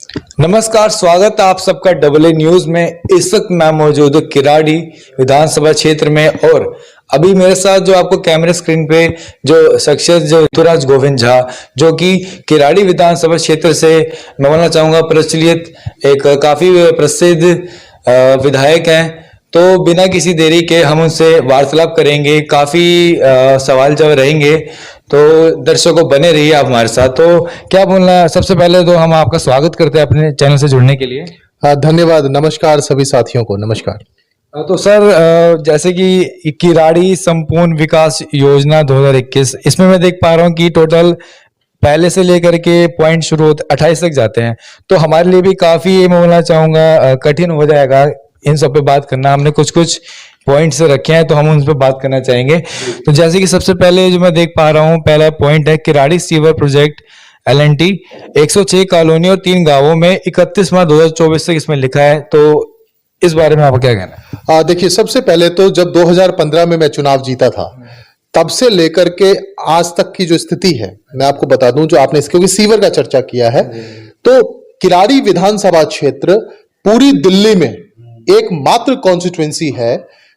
नमस्कार, स्वागत है आप सबका डबल ए न्यूज में। इस वक्त मैं मौजूद हूँ किराड़ी विधानसभा क्षेत्र में और अभी मेरे साथ जो आपको कैमरे स्क्रीन पे जो शख्सियत जो ऋतुराज गोविंद झा जो कि किराड़ी विधानसभा क्षेत्र से मैं बोलना चाहूंगा प्रचलित एक काफी प्रसिद्ध विधायक हैं। तो बिना किसी देरी के हम उनसे वार्तालाप करेंगे, काफी सवाल जवाब रहेंगे, तो दर्शकों बने रहिए आप हमारे साथ। तो क्या बोलना है, सबसे पहले तो हम आपका स्वागत करते हैं अपने चैनल से जुड़ने के लिए। धन्यवाद। नमस्कार सभी साथियों को नमस्कार। तो सर, जैसे कि किराड़ी संपूर्ण विकास योजना 2021, इसमें मैं देख पा रहा हूँ कि टोटल पहले से लेकर के पॉइंट शुरू होते 28 तक जाते हैं। तो हमारे लिए भी काफी मैं बोलना चाहूंगा कठिन हो जाएगा इन सब पे बात करना। हमने कुछ कुछ पॉइंट्स रखे हैं तो हम उन पर बात करना चाहेंगे। तो जैसे कि सबसे पहले जो मैं देख पा रहा हूँ, पहला पॉइंट है Kirari sewer project LNT 106 colony और 3 गांवों में 31 मार्च 2024 तक इसमें लिखा है। तो इस बारे में आपका क्या कहना है? देखिए, सबसे पहले तो जब 2015 में मैं चुनाव जीता था तब से लेकर के आज तक की जो स्थिति है मैं आपको बता दूं, जो आपने इसके सीवर का चर्चा किया है, तो किराड़ी विधानसभा क्षेत्र पूरी दिल्ली में एकमात्र कॉन्स्टिट्यूएंसी है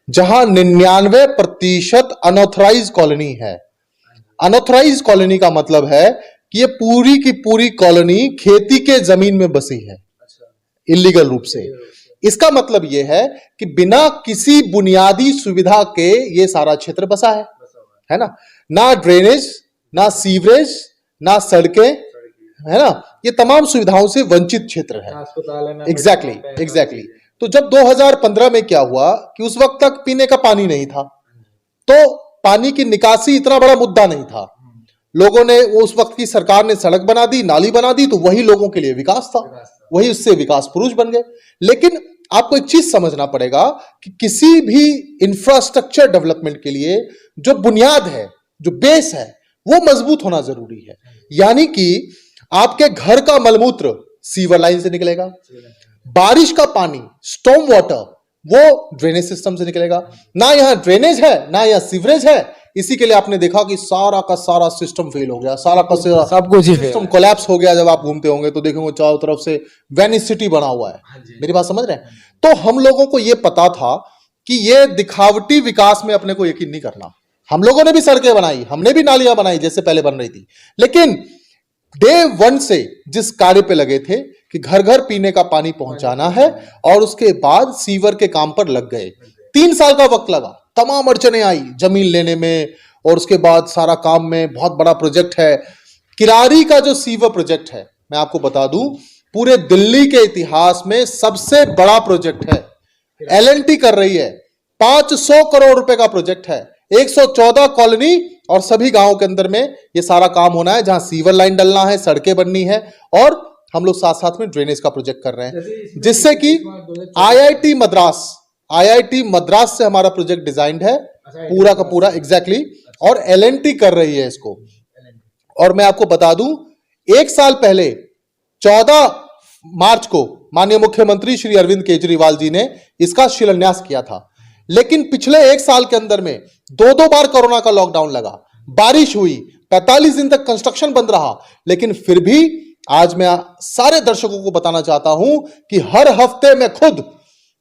जहां 99% अनऑथराइज कॉलोनी है। अनऑथराइज कॉलोनी का मतलब है कि ये पूरी की पूरी कॉलोनी खेती के जमीन में बसी है, इलीगल रूप से। इसका मतलब यह है कि बिना किसी बुनियादी सुविधा के ये सारा क्षेत्र बसा है ना। ना ड्रेनेज, ना सीवरेज, ना सड़कें, है ना। ये तमाम सुविधाओं से वंचित क्षेत्र है। एग्जैक्टली। तो जब 2015 में क्या हुआ कि उस वक्त तक पीने का पानी नहीं था, तो पानी की निकासी इतना बड़ा मुद्दा नहीं था। लोगों ने, उस वक्त की सरकार ने सड़क बना दी, नाली बना दी, तो वही लोगों के लिए विकास था, वही उससे विकास पुरुष बन गए। लेकिन आपको एक चीज समझना पड़ेगा कि किसी भी इंफ्रास्ट्रक्चर डेवलपमेंट के लिए जो बुनियाद है, जो बेस है, वो मजबूत होना जरूरी है। यानी कि आपके घर का मलमूत्र सीवर लाइन से निकलेगा, बारिश का पानी स्टॉर्म वाटर वो ड्रेनेज सिस्टम से निकलेगा। ना यहां ड्रेनेज है, ना यहां सीवरेज है। इसी के लिए आपने देखा कि सारा का सारा सिस्टम फेल हो गया, सारा का सारा सब कुछ ही सिस्टम कोलैप्स हो गया। जब आप घूमते होंगे तो देखेंगे चारों तरफ से वेनिस सिटी बना हुआ है। मेरी बात समझ रहे हैं? तो हम लोगों को यह पता था कि यह दिखावटी विकास में अपने को यकीन नहीं करना। हम लोगों ने भी सड़कें बनाई, हमने भी नालियां बनाई जैसे पहले बन रही थी, लेकिन डे 1 से जिस कार्य पे लगे थे कि घर घर पीने का पानी पहुंचाना है, और उसके बाद सीवर के काम पर लग गए। 3 साल का वक्त लगा, तमाम अड़चने आई जमीन लेने में, और उसके बाद सारा काम में बहुत बड़ा प्रोजेक्ट है किराड़ी का जो सीवर प्रोजेक्ट है। मैं आपको बता दूं, पूरे दिल्ली के इतिहास में सबसे बड़ा प्रोजेक्ट है। LNT कर रही है, 500 करोड़ रुपए का प्रोजेक्ट है, 114 कॉलोनी और सभी गांवों के अंदर में ये सारा काम होना है, जहां सीवर लाइन डलना है, सड़कें बननी है, और हम लोग साथ साथ में ड्रेनेज का प्रोजेक्ट कर रहे हैं, जिससे कि IIT मद्रास से हमारा प्रोजेक्ट डिजाइंड है पूरा का पूरा। एग्जैक्टली। और LNT कर रही है इसको। और मैं आपको बता दूं, 1 साल पहले 14 मार्च को माननीय मुख्यमंत्री श्री अरविंद केजरीवाल जी ने इसका शिलान्यास किया था। लेकिन पिछले 1 साल के अंदर में 2 बार कोरोना का लॉकडाउन लगा, बारिश हुई, 45 दिन तक कंस्ट्रक्शन बंद रहा। लेकिन फिर भी आज मैं सारे दर्शकों को बताना चाहता हूं कि हर हफ्ते मैं खुद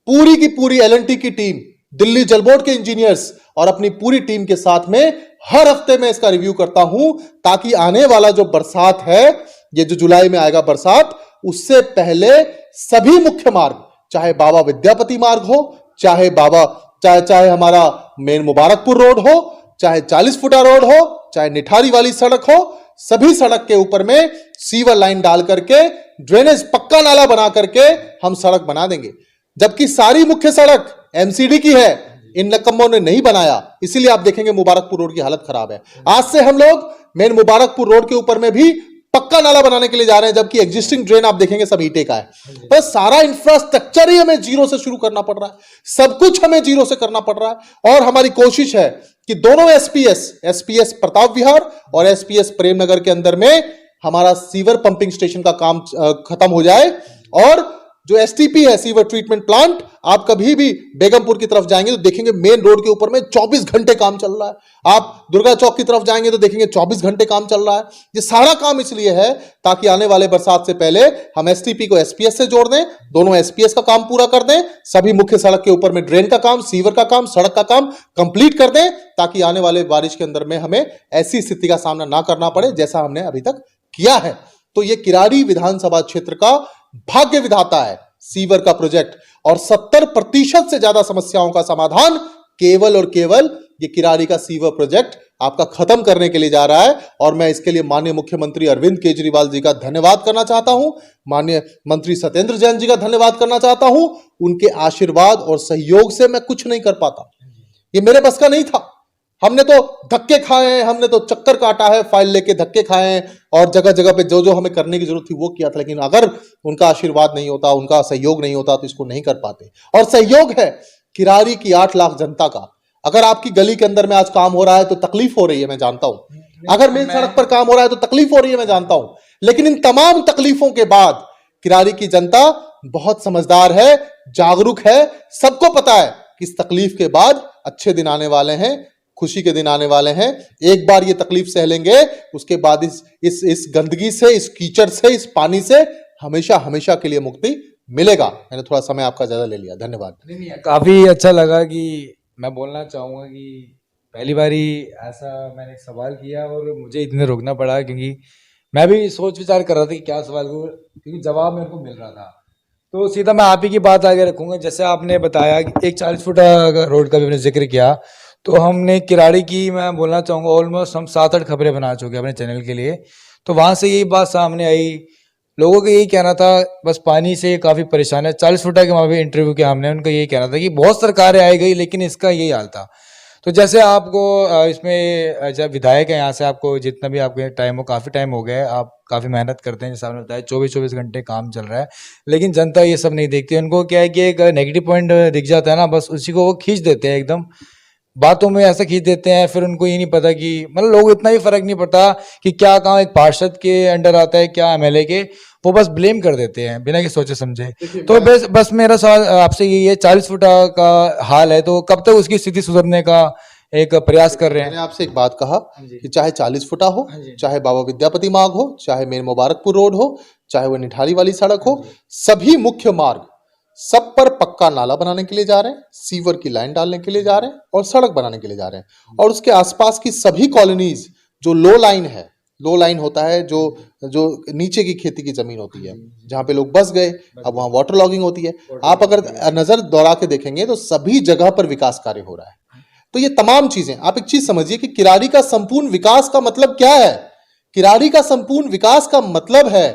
पूरी की पूरी LNT की टीम, दिल्ली जल बोर्ड के इंजीनियर्स और अपनी पूरी टीम के साथ में हर हफ्ते में इसका रिव्यू करता हूं, ताकि आने वाला जो बरसात है, ये जो जुलाई में आएगा बरसात, उससे पहले सभी मुख्य मार्ग, चाहे बाबा विद्यापति मार्ग हो, चाहे हमारा मेन मुबारकपुर रोड हो, चाहे 40 फुटा रोड हो, चाहे निठारी वाली सड़क हो, सभी सड़क के ऊपर में सीवर लाइन डाल करके, ड्रेनेज पक्का नाला बना करके हम सड़क बना देंगे। जबकि सारी मुख्य सड़क MCD की है, इन नकम्मों ने नहीं बनाया, इसीलिए आप देखेंगे मुबारकपुर रोड की हालत खराब है। आज से हम लोग मेन मुबारकपुर रोड के ऊपर में भी पक्का नाला बनाने के लिए जा रहे हैं, जबकि एग्जिस्टिंग ड्रेन आप देखेंगे सब ईंटे का है। पर सारा इंफ्रास्ट्रक्चर ही हमें जीरो से शुरू करना पड़ रहा है, सब कुछ हमें जीरो से करना पड़ रहा है। और हमारी कोशिश है कि दोनों SPS प्रताप विहार और SPS प्रेमनगर के अंदर में हमारा सीवर पंपिंग स्टेशन का काम खत्म हो जाए, और जो एसटीपी है, सीवर ट्रीटमेंट प्लांट, आप कभी भी बेगमपुर की तरफ जाएंगे तो देखेंगे मेन रोड के ऊपर में 24 घंटे काम चल रहा है। आप दुर्गा चौक की तरफ जाएंगे तो देखेंगे 24 घंटे काम चल रहा है। ये सारा काम इसलिए है ताकि आने वाले बरसात से पहले हम एसटीपी को एसपीएस से जोड़ दें, दोनों एसपीएस का काम पूरा कर दें, सभी मुख्य सड़क के ऊपर में ड्रेन का काम, सीवर का काम, सड़क का काम कंप्लीट कर दें, ताकि आने वाले बारिश के अंदर में हमें ऐसी स्थिति का सामना ना करना पड़े जैसा हमने अभी तक किया है। तो ये किराड़ी विधानसभा क्षेत्र का भाग्य विधाता है सीवर का प्रोजेक्ट, और 70% से ज्यादा समस्याओं का समाधान केवल और केवल ये किराड़ी का सीवर प्रोजेक्ट आपका खत्म करने के लिए जा रहा है। और मैं इसके लिए माननीय मुख्यमंत्री अरविंद केजरीवाल जी का धन्यवाद करना चाहता हूं, माननीय मंत्री सत्येंद्र जैन जी का धन्यवाद करना चाहता हूं। उनके आशीर्वाद और सहयोग से मैं कुछ नहीं कर पाता, ये मेरे बस का नहीं था। हमने तो धक्के खाए हैं, हमने तो चक्कर काटा है, फाइल लेके धक्के खाए हैं और जगह जगह पे जो जो हमें करने की जरूरत थी वो किया था, लेकिन अगर उनका आशीर्वाद नहीं होता, उनका सहयोग नहीं होता तो इसको नहीं कर पाते। और सहयोग है किराड़ी की 8 लाख जनता का। अगर आपकी गली के अंदर में आज काम हो रहा है तो तकलीफ हो रही है, मैं जानता हूं। अगर मेन सड़क पर काम हो रहा है तो तकलीफ हो रही है, मैं जानता हूं। लेकिन इन तमाम तकलीफों के बाद किराड़ी की जनता बहुत समझदार है, जागरूक है, सबको पता है कि इस तकलीफ के बाद अच्छे दिन आने वाले हैं, खुशी के दिन आने वाले हैं। एक बार ये तकलीफ सह लेंगे, उसके बाद इस गंदगी से, इस कीचड़ से, इस पानी से हमेशा हमेशा के लिए मुक्ति मिलेगा। मैंने थोड़ा समय आपका ज्यादा ले लिया, धन्यवाद। नहीं, काफी अच्छा लगा कि मैं बोलना चाहूंगा कि पहली बारी ऐसा मैंने एक सवाल किया और मुझे इतने रोकना पड़ा, क्योंकि मैं भी सोच विचार कर रहा था कि क्या सवाल करूं, क्योंकि जवाब मेरे को मिल रहा था। तो सीधा मैं आप ही की बात आगे रखूंगा। जैसे आपने बताया कि एक 40 फुट रोड का भी आपने जिक्र किया, तो हमने किराड़ी की, मैं बोलना चाहूँगा, ऑलमोस्ट हम 7-8 खबरें बना चुके हैं अपने चैनल के लिए। तो वहाँ से यही बात सामने आई, लोगों का यही कहना था बस पानी से काफ़ी परेशान है। 40 फुटा के वहाँ पे इंटरव्यू किया हमने, उनका यही कहना था कि बहुत सरकारें आई गई लेकिन इसका यही हाल था। तो जैसे आपको इसमें जब विधायक है यहाँ से, आपको जितना भी आपके टाइम हो, काफ़ी टाइम हो गया, आप काफ़ी मेहनत करते हैं, जैसे आपने बताया 24-24 घंटे काम चल रहा है, लेकिन जनता ये सब नहीं देखती। उनको क्या है कि एक नेगेटिव पॉइंट दिख जाता है ना, बस उसी को वो खींच देते हैं, एकदम बातों में ऐसा खींच देते हैं। फिर उनको ये नहीं पता कि मतलब लोग इतना ही फर्क नहीं पड़ता कि क्या काम एक पार्षद के अंडर आता है, क्या एमएलए के, वो बस ब्लेम कर देते हैं बिना कि सोचे समझे। तो बस मेरा सवाल आपसे यही है, 40 फुटा का हाल है तो कब तक उसकी स्थिति सुधरने का एक प्रयास कर रहे हैं? मैंने आपसे एक बात कहा कि चाहे 40 फुटा हो, चाहे बाबा विद्यापति मार्ग हो, चाहे मेन मुबारकपुर रोड हो, चाहे वो निठारी वाली सड़क हो, सभी मुख्य मार्ग सब पर पक्का नाला बनाने के लिए जा रहे हैं, सीवर की लाइन डालने के लिए जा रहे हैं और सड़क बनाने के लिए जा रहे हैं। और उसके आसपास की सभी कॉलोनीज जो लो लाइन है, लो लाइन होता है जो नीचे की खेती की जमीन होती है, जहां पे लोग बस गए, अब वहां वाटर लॉगिंग होती है। आप अगर नजर दौड़ा के देखेंगे तो सभी जगह पर विकास कार्य हो रहा है। तो ये तमाम चीजें, आप एक चीज समझिए कि किराड़ी का संपूर्ण विकास का मतलब क्या है। किराड़ी का संपूर्ण विकास का मतलब है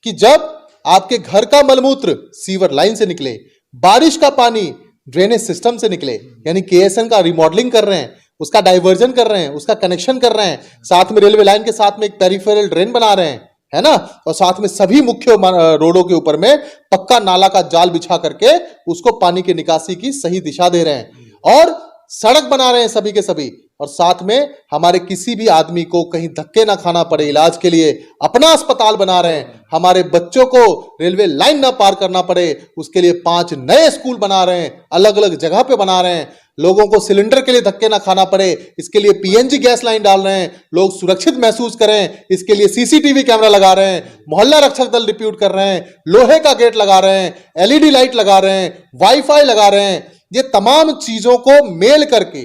कि जब आपके घर का मलमूत्र सीवर लाइन से निकले, बारिश का पानी ड्रेनेज सिस्टम से निकले, यानी केएसएन का रिमॉडलिंग कर रहे हैं, उसका डाइवर्जन कर रहे हैं, उसका कनेक्शन कर रहे हैं, साथ में रेलवे लाइन के साथ में एक पेरिफेरल ड्रेन बना रहे हैं, है ना, और साथ में सभी मुख्य रोडों के ऊपर में पक्का नाला का जाल बिछा करके उसको पानी की निकासी की सही दिशा दे रहे हैं, और सड़क बना रहे हैं सभी के सभी, और साथ में हमारे किसी भी आदमी को कहीं धक्के ना खाना पड़े इलाज के लिए अपना अस्पताल बना रहे हैं, हमारे बच्चों को रेलवे लाइन ना पार करना पड़े उसके लिए 5 नए स्कूल बना रहे हैं, अलग अलग जगह पे बना रहे हैं, लोगों को सिलेंडर के लिए धक्के ना खाना पड़े इसके लिए पीएनजी गैस लाइन डाल रहे हैं, लोग सुरक्षित महसूस करें इसके लिए सीसीटीवी कैमरा लगा रहे हैं, मोहल्ला रक्षक दल डिप्यूट कर रहे हैं, लोहे का गेट लगा रहे हैं, एलईडी लाइट लगा रहे हैं, वाईफाई लगा रहे हैं। ये तमाम चीजों को मेल करके,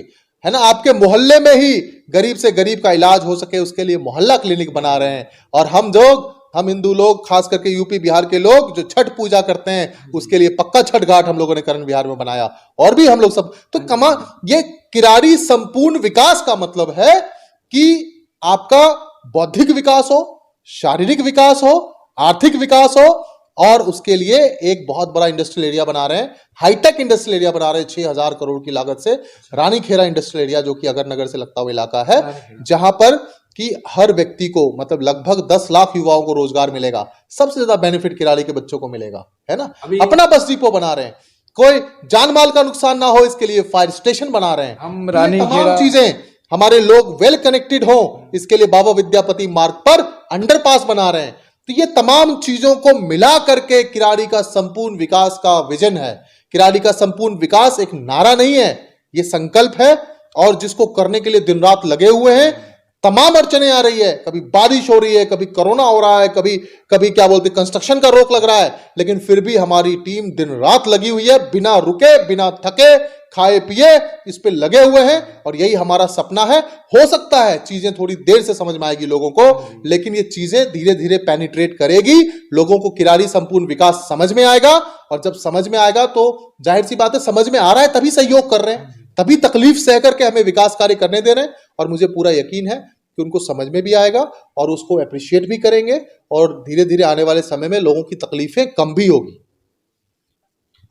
है ना, आपके मोहल्ले में ही गरीब से गरीब का इलाज हो सके उसके लिए मोहल्ला क्लिनिक बना रहे हैं। और हम हिंदू लोग, खास करके यूपी बिहार के लोग जो छठ पूजा करते हैं उसके लिए पक्का छठ घाट हम लोगों ने करण बिहार में बनाया, और भी हम लोग सब तो ये किराड़ी संपूर्ण विकास का मतलब है कि आपका बौद्धिक विकास हो, शारीरिक विकास हो, आर्थिक विकास हो, और उसके लिए एक बहुत बड़ा इंडस्ट्रियल एरिया बना रहे हैं, हाईटेक इंडस्ट्रियल एरिया बना रहे हैं 6000 करोड़ की लागत से, रानीखेड़ा इंडस्ट्रियल एरिया जो कि अगरनगर से लगता हुआ इलाका है, जहां पर कि हर व्यक्ति को मतलब लगभग 10 लाख युवाओं को रोजगार मिलेगा। सबसे ज्यादा बेनिफिट किराड़ी के बच्चों को मिलेगा, है ना। अपना बस डिपो बना रहे हैं, कोई जान माल का नुकसान ना हो इसके लिए फायर स्टेशन बना रहे हैं। हम रानीखेड़ा, तमाम चीजें हमारे लोग वेल कनेक्टेड हो इसके लिए बाबा विद्यापति मार्ग पर अंडरपास बना रहे हैं। तो ये तमाम चीजों को मिला करके किराड़ी का संपूर्ण विकास का विजन है। किराड़ी का संपूर्ण विकास एक नारा नहीं है, ये संकल्प है, और जिसको करने के लिए दिन रात लगे हुए हैं। तमाम अड़चने आ रही है, कभी बारिश हो रही है, कभी कोरोना हो रहा है, कभी क्या बोलते कंस्ट्रक्शन का रोक लग रहा है, लेकिन फिर भी हमारी टीम दिन रात लगी हुई है, बिना रुके बिना थके, खाए पिए इस पे लगे हुए हैं। और यही हमारा सपना है। हो सकता है चीजें थोड़ी देर से समझ में आएगी लोगों को, लेकिन ये चीजें धीरे धीरे पेनिट्रेट करेगी, लोगों को किराड़ी संपूर्ण विकास समझ में आएगा। और जब समझ में आएगा तो जाहिर सी बात है, समझ में आ रहा है तभी सहयोग कर रहे हैं, तभी तकलीफ सह करके हमें विकास कार्य करने दे रहे हैं। और मुझे पूरा यकीन है कि उनको समझ में भी आएगा और उसको अप्रिशिएट भी करेंगे, और धीरे धीरे आने वाले समय में लोगों की तकलीफें कम भी होगी।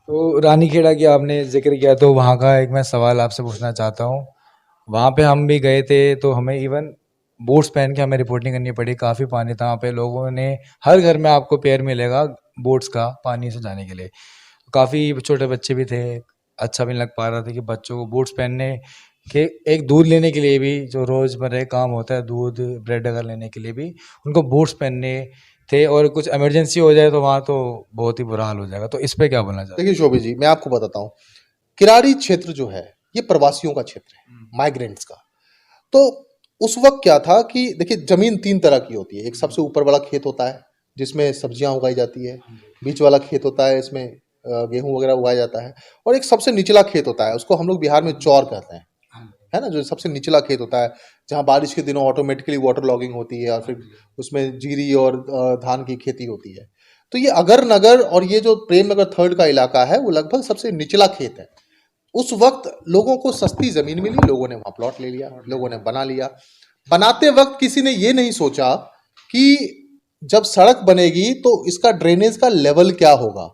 तो रानीखेड़ा की आपने जिक्र किया, तो वहाँ का एक मैं सवाल आपसे पूछना चाहता हूँ। वहाँ पे हम भी गए थे तो हमें इवन बूट्स पहन के हमें रिपोर्टिंग करनी पड़ी, काफ़ी पानी था वहाँ पे। लोगों ने हर घर में आपको पेयर मिलेगा बूट्स का पानी से जाने के लिए। काफ़ी छोटे बच्चे भी थे, अच्छा भी नहीं लग पा रहा था कि बच्चों को बूट्स पहनने के, एक दूध लेने के लिए भी जो रोज़मर्रा का काम होता है, दूध ब्रेड अगर लेने के लिए भी उनको बूट्स पहनने थे, और कुछ इमरजेंसी हो जाए तो वहाँ तो बहुत ही बुरा हाल हो जाएगा। तो इस पे क्या बोलना चाहते हैं? देखिए शोभित जी, मैं आपको बताता हूँ, किराड़ी क्षेत्र जो है ये प्रवासियों का क्षेत्र है, माइग्रेंट्स का। तो उस वक्त क्या था कि देखिए, जमीन तीन तरह की होती है। एक सबसे ऊपर वाला खेत होता है जिसमें सब्जियां उगाई जाती है, बीच वाला खेत होता है इसमें गेहूं वगैरह उगाया जाता है, और एक सबसे निचला खेत होता है, उसको हम लोग बिहार में चौर कहते हैं, है ना, जो सबसे निचला खेत होता है, जहाँ बारिश के दिनों ऑटोमेटिकली वाटर लॉगिंग होती है और फिर उसमें जीरी और धान की खेती होती है। तो ये अगर नगर और ये जो प्रेम नगर थर्ड का इलाका है, वो लगभग सबसे निचला खेत है। उस वक्त लोगों को सस्ती जमीन मिली, लोगों ने वहां प्लॉट ले लिया, लोगों ने बना लिया। बनाते वक्त किसी ने ये नहीं सोचा कि जब सड़क बनेगी तो इसका ड्रेनेज का लेवल क्या होगा।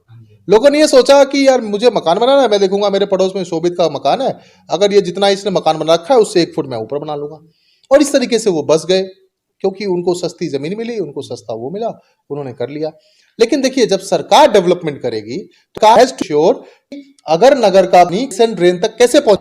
लोगों ने ये सोचा कि यार मुझे मकान बनाना है, मैं देखूंगा मेरे पड़ोस में शोभित का मकान है, अगर ये जितना इसने मकान बना रखा है उससे 1 फुट मैं ऊपर बना लूंगा। और इस तरीके से वो बस गए, क्योंकि उनको सस्ती जमीन मिली, उनको सस्ता वो मिला, उन्होंने कर लिया। लेकिन देखिए, जब सरकार डेवलपमेंट करेगी तो हैज टू श्योर अगर नगर का नीक्स एंड ड्रेन तक कैसे पहुंच,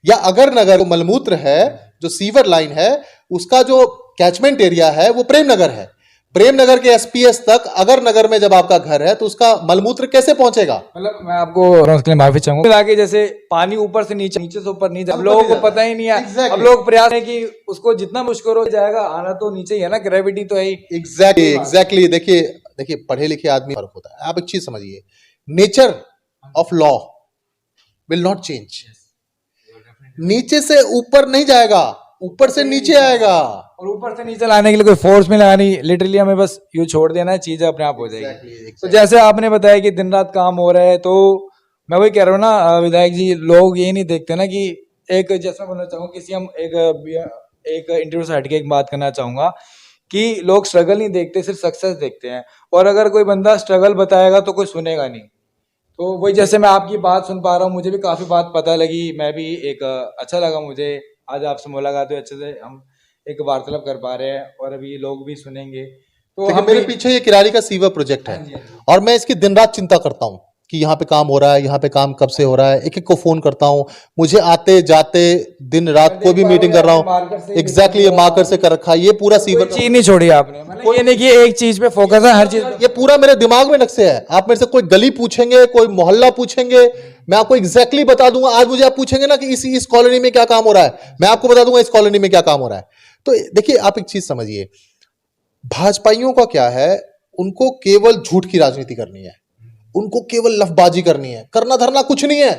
या अगर नगर मलमूत्र है, जो सीवर लाइन है, उसका जो कैचमेंट एरिया है वो प्रेम नगर है, प्रेम नगर के एसपीएस तक अगर नगर में जब आपका घर है तो उसका मलमूत्र कैसे पहुंचेगा। मतलब मैं आपको माफी चाहूंगा कि जैसे पानी ऊपर से नीचे, नीचे से ऊपर नहीं, अब लोगों को पता ही नहीं है। Exactly. अब लोग प्रयास है कि उसको जितना मुश्किल हो जाएगा, आना तो नीचे ही है ना, ग्रेविटी तो है ही। एग्जैक्टली। देखिए पढ़े लिखे आदमी फर्क होता है। आप एक चीज समझिए, nature of law will not change. नीचे से ऊपर नहीं जाएगा, ऊपर से नीचे आएगा, और ऊपर से नीचे लाने के लिए कोई फोर्स में लगानी, लिटरली हमें बस यूं छोड़ देना है, चीजें अपने आप हो जाएगी। तो जैसे आपने बताया कि दिन रात काम हो रहा है, तो मैं वही कह रहा हूँ ना विधायक जी, लोग ये नहीं देखते ना कि एक, जैसा बोलना चाहूंगा, किसी हम एक इंटरव्यू से हटके एक बात करना चाहूंगा कि लोग स्ट्रगल नहीं देखते, सिर्फ सक्सेस देखते हैं। और अगर कोई बंदा स्ट्रगल बताएगा तो कोई सुनेगा नहीं। तो वही, जैसे मैं आपकी बात सुन पा रहा हूँ, मुझे भी काफी बात पता लगी, मैं भी एक अच्छा लगा मुझे आज आपसे मुलाकात हुई, अच्छे से हम एक वार्तालाप कर पा रहे हैं, और अभी लोग भी सुनेंगे। तो हम मेरे पीछे ये किराड़ी का सीवर प्रोजेक्ट है, और मैं इसकी दिन रात चिंता करता हूँ कि यहाँ पे काम हो रहा है, यहाँ पे काम कब से हो रहा है। एक एक को फोन करता हूँ, मुझे आते जाते दिन रात कोई भी मीटिंग कर रहा हूँ। एग्जैक्टली, ये मार्कर से कर रखा है, ये पूरा सीवर चीज नहीं छोड़ी आपने, मतलब ये नहीं कि एक चीज पे फोकस है, हर चीज। ये पूरा मेरे दिमाग में नक्शे है। आप मेरे से कोई गली पूछेंगे, कोई मोहल्ला पूछेंगे, मैं आपको एग्जैक्टली बता दूंगा। आज मुझे आप पूछेंगे ना कि इस कॉलोनी में क्या काम हो रहा है, मैं आपको बता दूंगा इस कॉलोनी में क्या काम हो रहा है। तो देखिए, आप एक चीज समझिए, भाजपाइयों का क्या है, उनको केवल झूठ की राजनीति करनी है, उनको केवल लफबाजी करनी है, करना धरना कुछ नहीं है।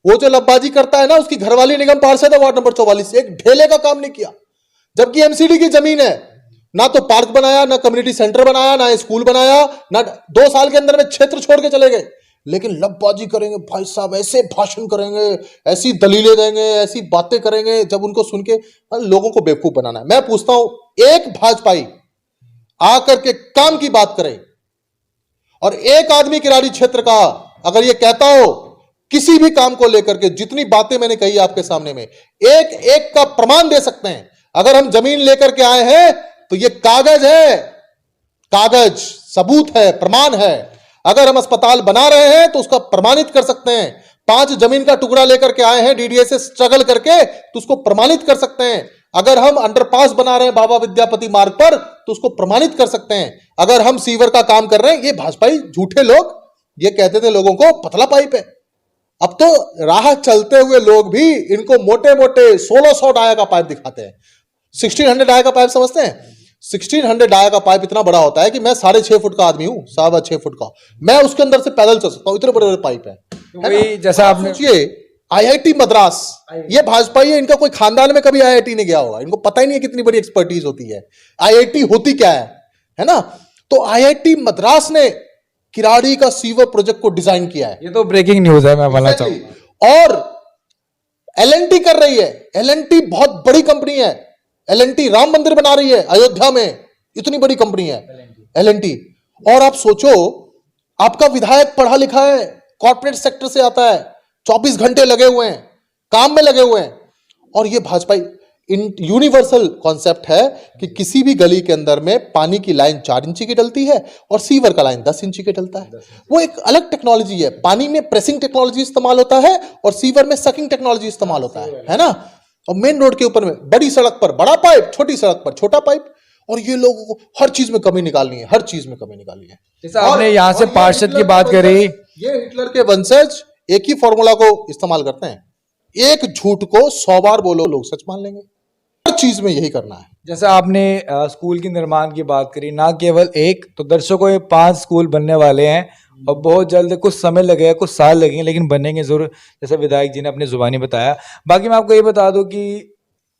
वो जो लफबाजी करता है ना, उसकी घरवाली निगम पार्षद है वार्ड नंबर 44, एक ढेले का काम नहीं किया, जबकि एमसीडी की जमीन है। ना तो पार्क बनाया, ना कम्युनिटी सेंटर बनाया, ना स्कूल बनाया, ना 2 साल के अंदर में क्षेत्र छोड़ के चले गए। लेकिन लफबाजी करेंगे भाई साहब, ऐसे भाषण करेंगे, ऐसी दलीलें देंगे, ऐसी बातें करेंगे, जब उनको सुन के लोगों को बेवकूफ बनाना है। मैं पूछता हूं, एक भाजपाई आकर के काम की बात करे, और एक आदमी किराड़ी क्षेत्र का अगर ये कहता हो किसी भी काम को लेकर के, जितनी बातें मैंने कही आपके सामने में, एक एक का प्रमाण दे सकते हैं। अगर हम जमीन लेकर के आए हैं तो ये कागज है, कागज सबूत है, प्रमाण है। अगर हम अस्पताल बना रहे हैं तो उसका प्रमाणित कर सकते हैं। 5 जमीन का टुकड़ा लेकर के आए हैं डीडीए से स्ट्रगल करके, तो उसको प्रमाणित कर सकते हैं। अगर हम अंडरपास बना रहे हैं बाबा विद्यापति मार्ग पर तो उसको प्रमाणित कर सकते हैं। अगर हम सीवर का काम कर रहे हैं, ये भाजपाई झूठे लोग ये कहते थे लोगों को पतला पाइप है, अब तो राह चलते हुए लोग भी इनको मोटे मोटे 1600 डाया का पाइप दिखाते हैं। 1600 डाया का पाइप समझते हैं? 1600 डाया का पाइप इतना बड़ा होता है कि मैं 6.5 फुट का आदमी हूं, 6.25 फुट का, मैं उसके अंदर से पैदल चल सकता हूं, इतने बड़े बड़े पाइप है। वही जैसा आपने सोचिए आईआईटी मद्रास, ये भाजपाई है, इनका कोई खानदान में कभी आईआईटी नहीं गया होगा, इनको पता ही नहीं है कितनी बड़ी एक्सपर्टीज होती है, आईआईटी होती क्या है ना। तो आईआईटी मद्रास ने किराड़ी का सीवर प्रोजेक्ट को डिजाइन किया है। ये तो ब्रेकिंग न्यूज है, मैं बोलना चाहूंगा। और एलएनटी कर रही है, एलएनटी बहुत बड़ी कंपनी है, एलएनटी राम मंदिर बना रही है अयोध्या में, इतनी बड़ी कंपनी है एलएनटी। और आप सोचो, आपका विधायक पढ़ा लिखा है, कॉर्पोरेट सेक्टर से आता है, 24 घंटे लगे हुए हैं, काम में लगे हुए हैं, और ये भाजपा यूनिवर्सल कॉन्सेप्ट है कि किसी भी गली के अंदर में पानी की लाइन 4 इंची की डलती है और सीवर का लाइन 10 इंची की डलता है। वो एक अलग टेक्नोलॉजी है, पानी में प्रेसिंग टेक्नोलॉजी इस्तेमाल होता है और सीवर में सकिंग टेक्नोलॉजी इस्तेमाल होता है ना। और मेन रोड के ऊपर में बड़ी सड़क पर बड़ा पाइप, छोटी सड़क पर छोटा पाइप, और ये लोगों को हर चीज में कमी निकालनी है, हर चीज में कमी निकालनी है। जैसा आपने यहाँ से पार्षद की बात करी, ये हिटलर के वंशज एक ही फॉर्मूला को इस्तेमाल करते हैं, एक झूठ को 100 बार बोलो लोग सच मान लेंगे, हर चीज में यही करना है। जैसा आपने स्कूल के निर्माण की बात करी, ना केवल एक तो दर्शकों, ये 5 स्कूल बनने वाले हैं और बहुत जल्द, कुछ समय लगेगा, कुछ साल लगेंगे, लेकिन बनेंगे जरूर, जैसे विधायक जी ने अपनी जुबानी बताया। बाकी मैं आपको ये बता दूं कि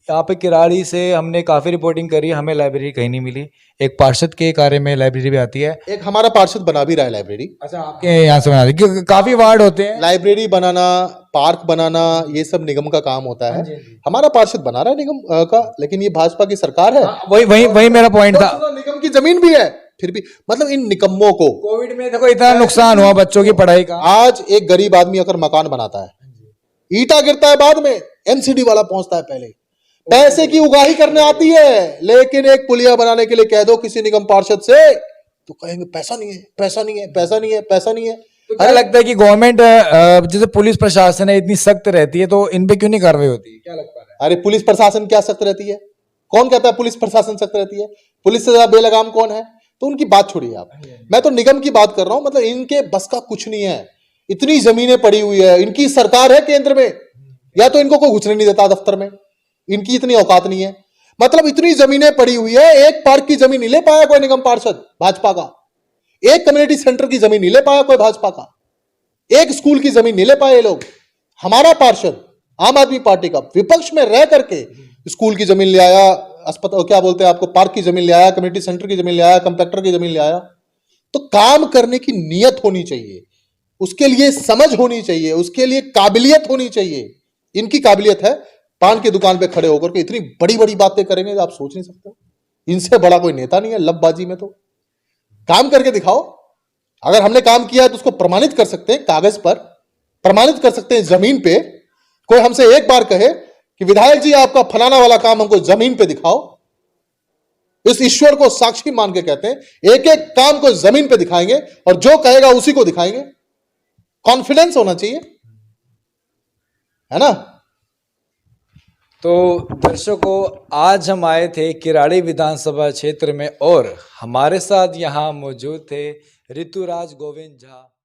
यहाँ पे किराड़ी से हमने काफी रिपोर्टिंग करी, हमें लाइब्रेरी कहीं नहीं मिली। एक पार्षद के कार्य में लाइब्रेरी भी आती है, एक हमारा पार्षद बना भी रहा है लाइब्रेरी। अच्छा, आपके यहाँ से बना दी, क्योंकि काफी वार्ड होते हैं, लाइब्रेरी बनाना, पार्क बनाना, ये सब निगम का काम होता है। हमारा पार्षद बना रहा है निगम का, लेकिन ये भाजपा की सरकार है। वही मेरा पॉइंट था। निगम की जमीन भी है, फिर भी मतलब इन निकम्मों को, कोविड में देखो इतना नुकसान हुआ बच्चों की पढ़ाई का। आज एक गरीब आदमी अगर मकान बनाता है, ईटा गिरता है, बाद में एमसीडी वाला पहुंचता है, पहले पैसे की उगाही करने आती है, लेकिन एक पुलिया बनाने के लिए कह दो किसी निगम पार्षद से तो कहेंगे पैसा नहीं है, पैसा नहीं है, पैसा नहीं है, पैसा नहीं है। तो क्या लगता है कि गवर्नमेंट, जैसे पुलिस प्रशासन है, इतनी सख्त रहती है, तो इन पे क्यों नहीं कार्रवाई होती, क्या लगता है? अरे पुलिस प्रशासन क्या सख्त रहती है? कौन कहता है पुलिस प्रशासन सख्त रहती है? पुलिस से ज्यादा बेलगाम कौन है? तो उनकी बात छोड़िए आप, मैं तो निगम की बात कर रहा हूं। मतलब इनके बस का कुछ नहीं है, इतनी जमीनें पड़ी हुई है, इनकी सरकार है केंद्र में, या तो इनको कोई घुसने नहीं देता दफ्तर में, इनकी इतनी औकात नहीं है। मतलब इतनी जमीनें पड़ी हुई है, एक पार्क की जमीन नहीं ले पाया कोई निगम पार्षद भाजपा का, एक कम्युनिटी सेंटर की जमीन नहीं ले पाया कोई भाजपा का, एक स्कूल की जमीन नहीं ले पाए लोग। हमारा पार्षद आम आदमी पार्टी का विपक्ष में रह करके स्कूल की जमीन ले आया, अस्पताल क्या बोलते हैं आपको, पार्क की जमीन ले आया, कम्युनिटी सेंटर की जमीन ले आया, कंपैक्टर की जमीन ले आया। तो काम करने की नीयत होनी चाहिए, उसके लिए समझ होनी चाहिए, उसके लिए काबिलियत होनी चाहिए। इनकी काबिलियत है पान की दुकान पे खड़े होकर के इतनी बड़ी बड़ी बातें करेंगे, आप सोच नहीं सकते। इनसे बड़ा कोई नेता नहीं है लबबाजी में। तो काम करके दिखाओ, अगर हमने काम किया है तो उसको प्रमाणित कर सकते हैं, कागज पर प्रमाणित कर सकते हैं, जमीन पे। कोई हमसे एक बार कहे कि विधायक जी आपका फलाना वाला काम हमको जमीन पे दिखाओ, इस ईश्वर को साक्षी मान के कहते हैं, एक एक काम को जमीन पे दिखाएंगे और जो कहेगा उसी को दिखाएंगे। कॉन्फिडेंस होना चाहिए, है ना। तो दर्शकों, आज हम आए थे किराड़ी विधानसभा क्षेत्र में और हमारे साथ यहाँ मौजूद थे ऋतुराज गोविंद झा।